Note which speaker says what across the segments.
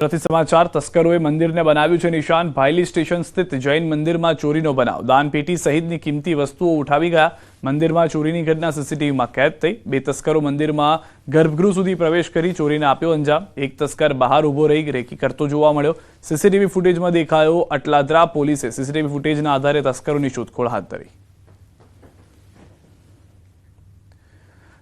Speaker 1: સમાચાર તસ્કરોએ મંદિરને બનાવ્યું છે નિશાન। ભાયલી સ્ટેશન સ્થિત જૈન મંદિરમાં ચોરીનો બનાવ। દાનપેટી સહિતની કિંમતી વસ્તુઓ ઉઠાવી ગયા। મંદિરમાં ચોરીની ઘટના સીસીટીવીમાં કેદ થઈ। બે તસ્કરો મંદિરમાં ગર્ભગૃહ સુધી પ્રવેશ કરી ચોરીને આપ્યો અંજામ। એક તસ્કર બહાર ઊભો રહી રેકી કરતો જોવા મળ્યો। સીસીટીવી ફૂટેજમાં દેખાયો અટલાદરા પોલીસે સીસીટીવી ફૂટેજના આધારે તસ્કરોની શોધખોળ હાથ ધરી।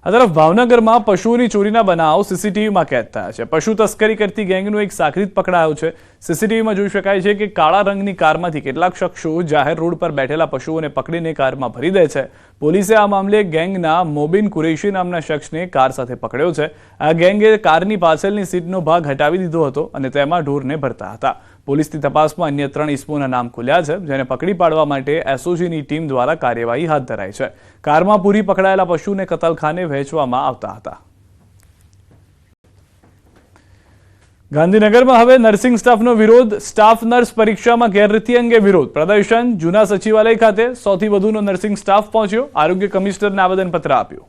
Speaker 1: આ તરફ ભાવનગરમાં પશુઓની ચોરીના બનાવ સીસીટીવીમાં કેદ થયા છે। પશુ તસ્કરી કરતી ગેંગનો એક સાખરીત પકડાયો છે। સીસીટીવીમાં જોઈ શકાય છે કે કાળા રંગની કારમાંથી કેટલાક શખ્સો જાહેર રોડ પર બેઠેલા પશુઓને પકડીને કારમાં ભરી દે છે। પોલીસે આ મામલે ગેંગના મોબિન કુરેશી નામના શખ્સને કાર સાથે પકડ્યો છે। આ ગેંગે કારની પાછળની સીટનો ભાગ હટાવી દીધો હતો અને તેમાં ઢોરને ભરતા હતા। પોલીસની તપાસમાં અન્ય 3 ઇસમોના નામ ખુલ્યા છે, જેને પકડી પાડવા માટે એસઓજીની ટીમ દ્વારા કાર્યવાહી હાથ ધરાઈ છે। કારમાં પૂરી પકડાયેલા પશુને કતલખાને વહેંચવામાં આવતા હતા। ગાંધીનગરમાં હવે નર્સિંગ સ્ટાફનો વિરોધ। સ્ટાફ નર્સ પરીક્ષામાં ગેરરીતિ અંગે વિરોધ પ્રદર્શન। જૂના સચિવાલય ખાતે 100થી વધુનો નર્સિંગ સ્ટાફ પહોંચ્યો। આરોગ્ય કમિશનરને આવેદનપત્ર આપ્યું।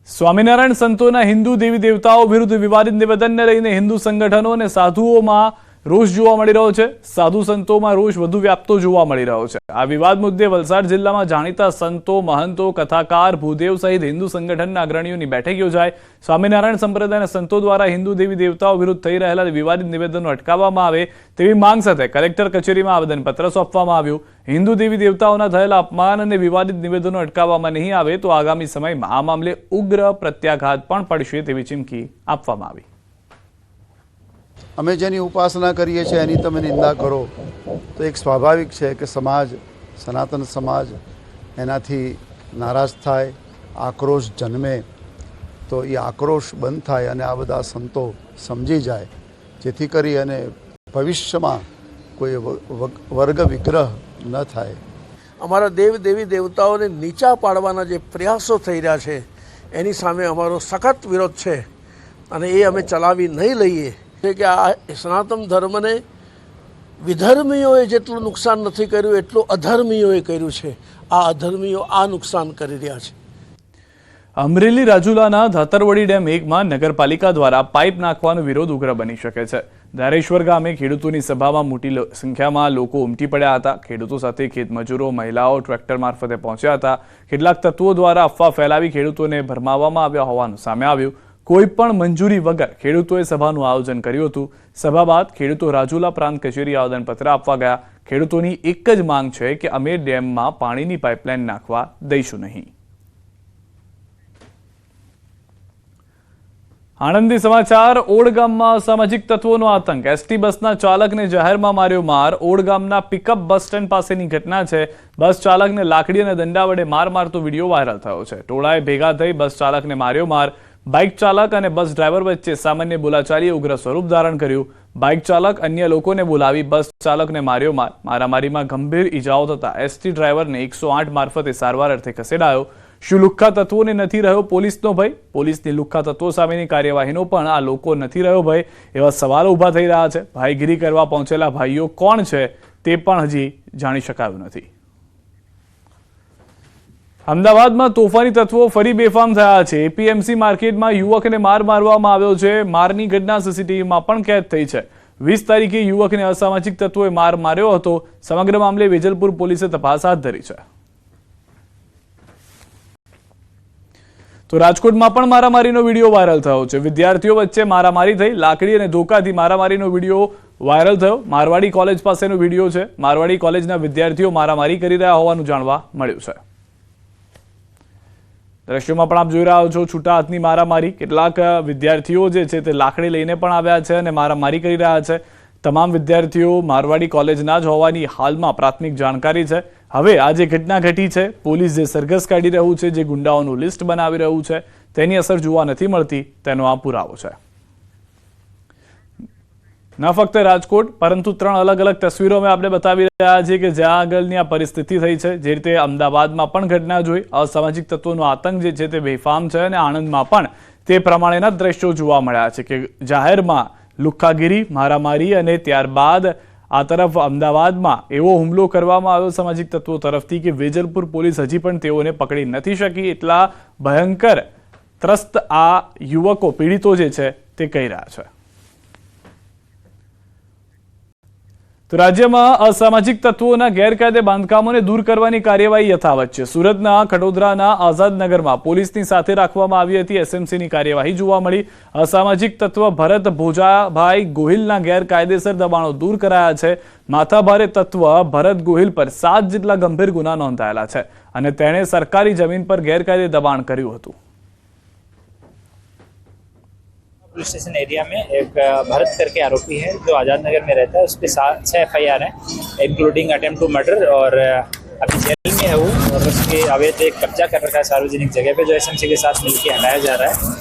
Speaker 1: સ્વામિનારાયણ સંતોના હિન્દુ દેવી દેવતાઓ વિરુદ્ધ વિવાદિત નિવેદનને લઈને હિન્દુ સંગઠનો અને સાધુઓમાં રોષ જોવા મળી રહ્યો છે। સાધુ સંતોમાં રોષ વધુ વ્યાપતો જોવા મળી રહ્યો છે। આ વિવાદ મુદ્દે વલસાડ જિલ્લામાં જાણીતા સંતો, મહંતો, કથાકાર, ભૂદેવ સહિત હિન્દુ સંગઠનના અગ્રણીઓની બેઠક યોજાઈ। સ્વામિનારાયણ સંપ્રદાયના સંતો દ્વારા હિન્દુ દેવી દેવતાઓ વિરુદ્ધ થઈ રહેલા વિવાદિત નિવેદનો અટકાવવામાં આવે તેવી માંગ સાથે કલેક્ટર કચેરીમાં આવેદનપત્ર સોંપવામાં આવ્યું। હિન્દુ દેવી દેવતાઓના થયેલા અપમાન અને વિવાદિત નિવેદનો અટકાવવામાં નહીં આવે તો આગામી સમયમાં આ મામલે ઉગ્ર પ્રત્યાઘાત પણ પડશે તેવી ચીમકી આપવામાં આવી।
Speaker 2: અમે જેની ઉપાસના કરીએ છીએ એની તમે નિંદા કરો તો એક સ્વાભાવિક છે કે સમાજ, સનાતન સમાજ એનાથી નારાજ થાય, આક્રોશ જન્મે। તો એ આક્રોશ બંધ થાય અને આ બધા સંતો સમજી જાય, જેથી કરી અને ભવિષ્યમાં કોઈ વર્ગ વિગ્રહ ન થાય।
Speaker 3: અમારા દેવી દેવતાઓને નીચા પાડવાના જે પ્રયાસો થઈ રહ્યા છે એની સામે અમારો સખત વિરોધ છે અને એ અમે ચલાવી નહીં લઈએ કે આ સનાતન ધર્મને વિધર્મીઓએ જેટલું નુકસાન નથી કર્યું એટલું અધર્મીઓએ કર્યું છે। આ અધર્મીઓ આ નુકસાન કરી રહ્યા છે।
Speaker 1: અમરેલી રાજુલાના ધાતરવડી ડેમ 1માં નગરપાલિકા દ્વારા પાઇપ નાખવાનો વિરોધ ઉગ્ર બની શકે છે। ધારેશ્વર ગામે ખેડૂતોની સભામાં મોટી સંખ્યામાં લોકો ઉમટી પડ્યા હતા। ખેડૂતો સાથે ખેતમજૂરો, મહિલાઓ ટ્રેક્ટર મારફતે પહોંચ્યા હતા। કેટલાક તત્વો દ્વારા અફવા ફેલાવી ખેડૂતોને ભરમાવવામાં આવ્યા હોવાનું સામે આવ્યું। કોઈ પણ મંજૂરી વગર ખેડૂતોએ સભાનું આયોજન કર્યું હતું। સભા બાદ ખેડૂતો રાજુલા પ્રાંત કચેરી આવેદનપત્ર આપવા ગયા। ખેડૂતોની એક જ માંગ છે કે અમે ડેમમાં પાણીની પાઇપલાઇન નાખવા દઈશું નહીં। આણંદથી સમાચાર। ઓડ ગામમાં અસામાજિક તત્વોનો આતંક। એસટી બસના ચાલકને જાહેરમાં માર્યો માર। ઓડ ગામના પિકઅપ બસ સ્ટેન્ડ પાસેની ઘટના છે। બસ ચાલકને લાકડી અને દંડા વડે માર મારતો વિડીયો વાયરલ થયો છે। ટોળાએ ભેગા થઈ બસ ચાલકને માર્યો માર। બાઇક ચાલક અને બસ ડ્રાઈવર વચ્ચે સામાન્ય બોલાચાલીએ ઉગ્ર સ્વરૂપ ધારણ કર્યું। બાઇક ચાલક અન્ય લોકોને બોલાવી બસ ચાલકને માર્યો માર। મારામારીમાં ગંભીર ઈજાઓ થતા એસટી ડ્રાઈવરને 108 મારફતે સારવાર અર્થે ખસેડાયો। શું લુખ્ખા તત્વોને નથી રહ્યો પોલીસનો ભય? પોલીસની લુખ્ખા તત્વો સામેની કાર્યવાહીનો પણ આ લોકો નથી રહ્યો ભય? એવા સવાલો ઊભા થઈ રહ્યા છે। ભાઈગીરી કરવા પહોંચેલા ભાઈઓ કોણ છે તે પણ હજી જાણી શકાયું નથી। અમદાવાદમાં તોફાની તત્વો ફરી બેફામ થયા છે। એપીએમસી માર્કેટમાં યુવકને માર મારવામાં આવ્યો છે। મારની ઘટના સીસીટીવીમાં પણ કેદ થઈ છે। 20 તારીખે યુવકને અસામાજિક તત્વોએ માર માર્યો હતો। સમગ્ર મામલે વેજલપુર પોલીસે તપાસ હાથ ધરી છે। તો રાજકોટમાં પણ મારામારીનો વિડીયો વાયરલ થયો છે। વિદ્યાર્થીઓ વચ્ચે મારામારી થઈ। લાકડી અને ધોકાથી મારામારીનો વિડીયો વાયરલ થયો। મારવાડી કોલેજ પાસેનો વિડીયો છે। મારવાડી કોલેજના વિદ્યાર્થીઓ મારામારી કરી રહ્યા હોવાનું જાણવા મળ્યું છે। દ્રશ્યોમાં પણ આપ જોઈ રહ્યા છો છૂટા હાથની મારામારી। કેટલાક વિદ્યાર્થીઓ જે છે તે લાકડી લઈને પણ આવ્યા છે અને મારામારી કરી રહ્યા છે। તમામ વિદ્યાર્થીઓ મારવાડી કોલેજના જ હોવાની હાલમાં પ્રાથમિક જાણકારી છે। હવે આ જે ઘટના ઘટી છે, પોલીસ જે સરઘસ કાઢી રહ્યું છે, જે ગુંડાઓનું લિસ્ટ બનાવી રહ્યું છે, તેની અસર જોવા નથી મળતી, તેનો આ પુરાવો છે। ન ફક્ત રાજકોટ પરંતુ 3 અલગ અલગ તસવીરો અમે આપણે બતાવી રહ્યા છીએ કે જ્યાં આગળની આ પરિસ્થિતિ થઈ છે। જે રીતે અમદાવાદમાં પણ ઘટના જોઈ, અસામાજિક તત્વોનો આતંક જે છે તે બેફામ છે અને આણંદમાં પણ તે પ્રમાણેના દ્રશ્યો જોવા મળ્યા છે કે જાહેરમાં લુખ્ખાગીરી, મારામારી અને ત્યારબાદ આ તરફ અમદાવાદમાં એવો હુમલો કરવામાં આવ્યો સામાજિક તત્વો તરફથી કે વેજલપુર પોલીસ હજી પણ તેઓને પકડી નથી શકી। એટલા ભયંકર ત્રસ્ત આ યુવકો પીડિતો જે છે તે કહી રહ્યા છે. તો રાજ્યમાં અસામાજિક તત્વોના ગેરકાયદે બાંધકામોને દૂર કરવાની કાર્યવાહી યથાવત છે. સુરતના ખડોદરાના આઝાદનગરમાં પોલીસની સાથે રાખવામાં આવી હતી એસએમસીની કાર્યવાહી જોવા મળી. અસામાજિક તત્વ ભરત ભોજાભાઈ ગોહિલના ગેરકાયદેસર દબાણો દૂર કરાયા છે. માથાભારે તત્વ ભરત ગોહિલ પર 7 જેટલા ગંભીર ગુના નોંધાયેલા છે અને તેણે સરકારી જમીન पर ગેરકાયદે દબાણ કર્યું હતું.
Speaker 4: पुलिस स्टेशन एरिया में एक भरत करके आरोपी है जो आज़ाद नगर में रहता है. उस पर 6 FIR हैं इंक्लूडिंग अटेम्प्ट टू मर्डर और अभी जेल में है वो. और उसके अवैध एक कब्जा कर रखा है सार्वजनिक जगह पे जो एसएमसी के साथ मिलकर हटाया जा रहा है.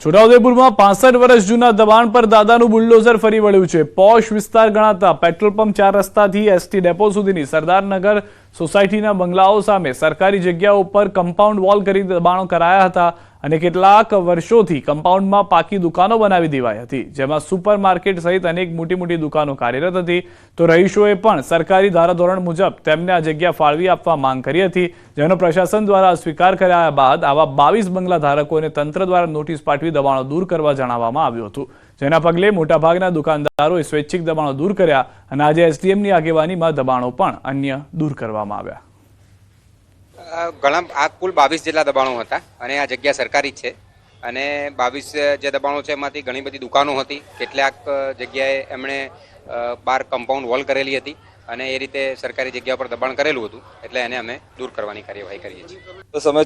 Speaker 1: છોટાઉદેપુરમાં 65 વર્ષ જૂના દબાણ પર દાદાનું બુલડોઝર ફરી વળ્યું છે. પોશ વિસ્તાર ગણાતા પેટ્રોલ પંપ 4 રસ્તાથી એસટી ડેપો સુધીની સરદારનગર સોસાયટીના બંગલાઓ સામે સરકારી જગ્યાઓ પર કમ્પાઉન્ડ વોલ કરી દબાણો કરાયા હતા અને કેટલાક વર્ષોથી કમ્પાઉન્ડમાં પાકી દુકાનો બનાવી દેવાઈ હતી, જેમાં સુપર માર્કેટ સહિત અનેક મોટી દુકાનો કાર્યરત હતી. તો રહીશોએ પણ સરકારી ધારાધોરણ મુજબ તેમને આ જગ્યા ફાળવી આપવા માંગ કરી હતી, જેનો પ્રશાસન દ્વારા સ્વીકાર કર્યા બાદ આવા 22 બંગલા ધારકોને તંત્ર દ્વારા નોટિસ પાઠવી દબાણો દૂર કરવા જણાવવામાં આવ્યું હતું, જેના પગલે મોટાભાગના દુકાનદારોએ સ્વૈચ્છિક દબાણો દૂર કર્યા અને આજે એસડીએમની આગેવાનીમાં દબાણો પણ અન્ય દૂર કરવામાં આવ્યા.
Speaker 5: ઘણા આ કુલ 22 જેટલા દબાણો હતા અને આ જગ્યા સરકારી જ છે અને 22 જે દબાણો છે એમાંથી ઘણી બધી દુકાનો હતી. કેટલાક જગ્યાએ એમણે બહાર કમ્પાઉન્ડ વોલ કરેલી હતી અને એ રીતે સરકારી જગ્યા પર દબાણ કરેલું હતું, એટલે એને અમે દૂર કરવાની કાર્યવાહી કરીએ છીએ.
Speaker 6: બસ અમે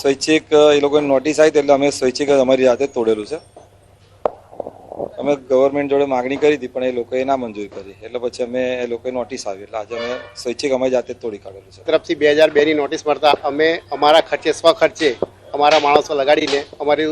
Speaker 6: સ્વૈચ્છિક એ લોકોને નોટિસ આવી એટલે અમે સ્વૈચ્છિક અમારી જાતે તોડેલું છે. અમે ગવર્મેન્ટ જોડે માગણી કરી હતી પણ એ લોકોએ ના મંજૂરી કરી, એટલે પછી અમે એ લોકોએ નોટિસ આવી એટલે આજે અમે સ્વૈચ્છિક અમારી જાતે તોડી કાઢેલું છે.
Speaker 7: તરફથી 2002ની નોટિસ મળતા અમે અમારા ખર્ચે સ્વખર્ચે અમારા માણસો લગાડીને અમારી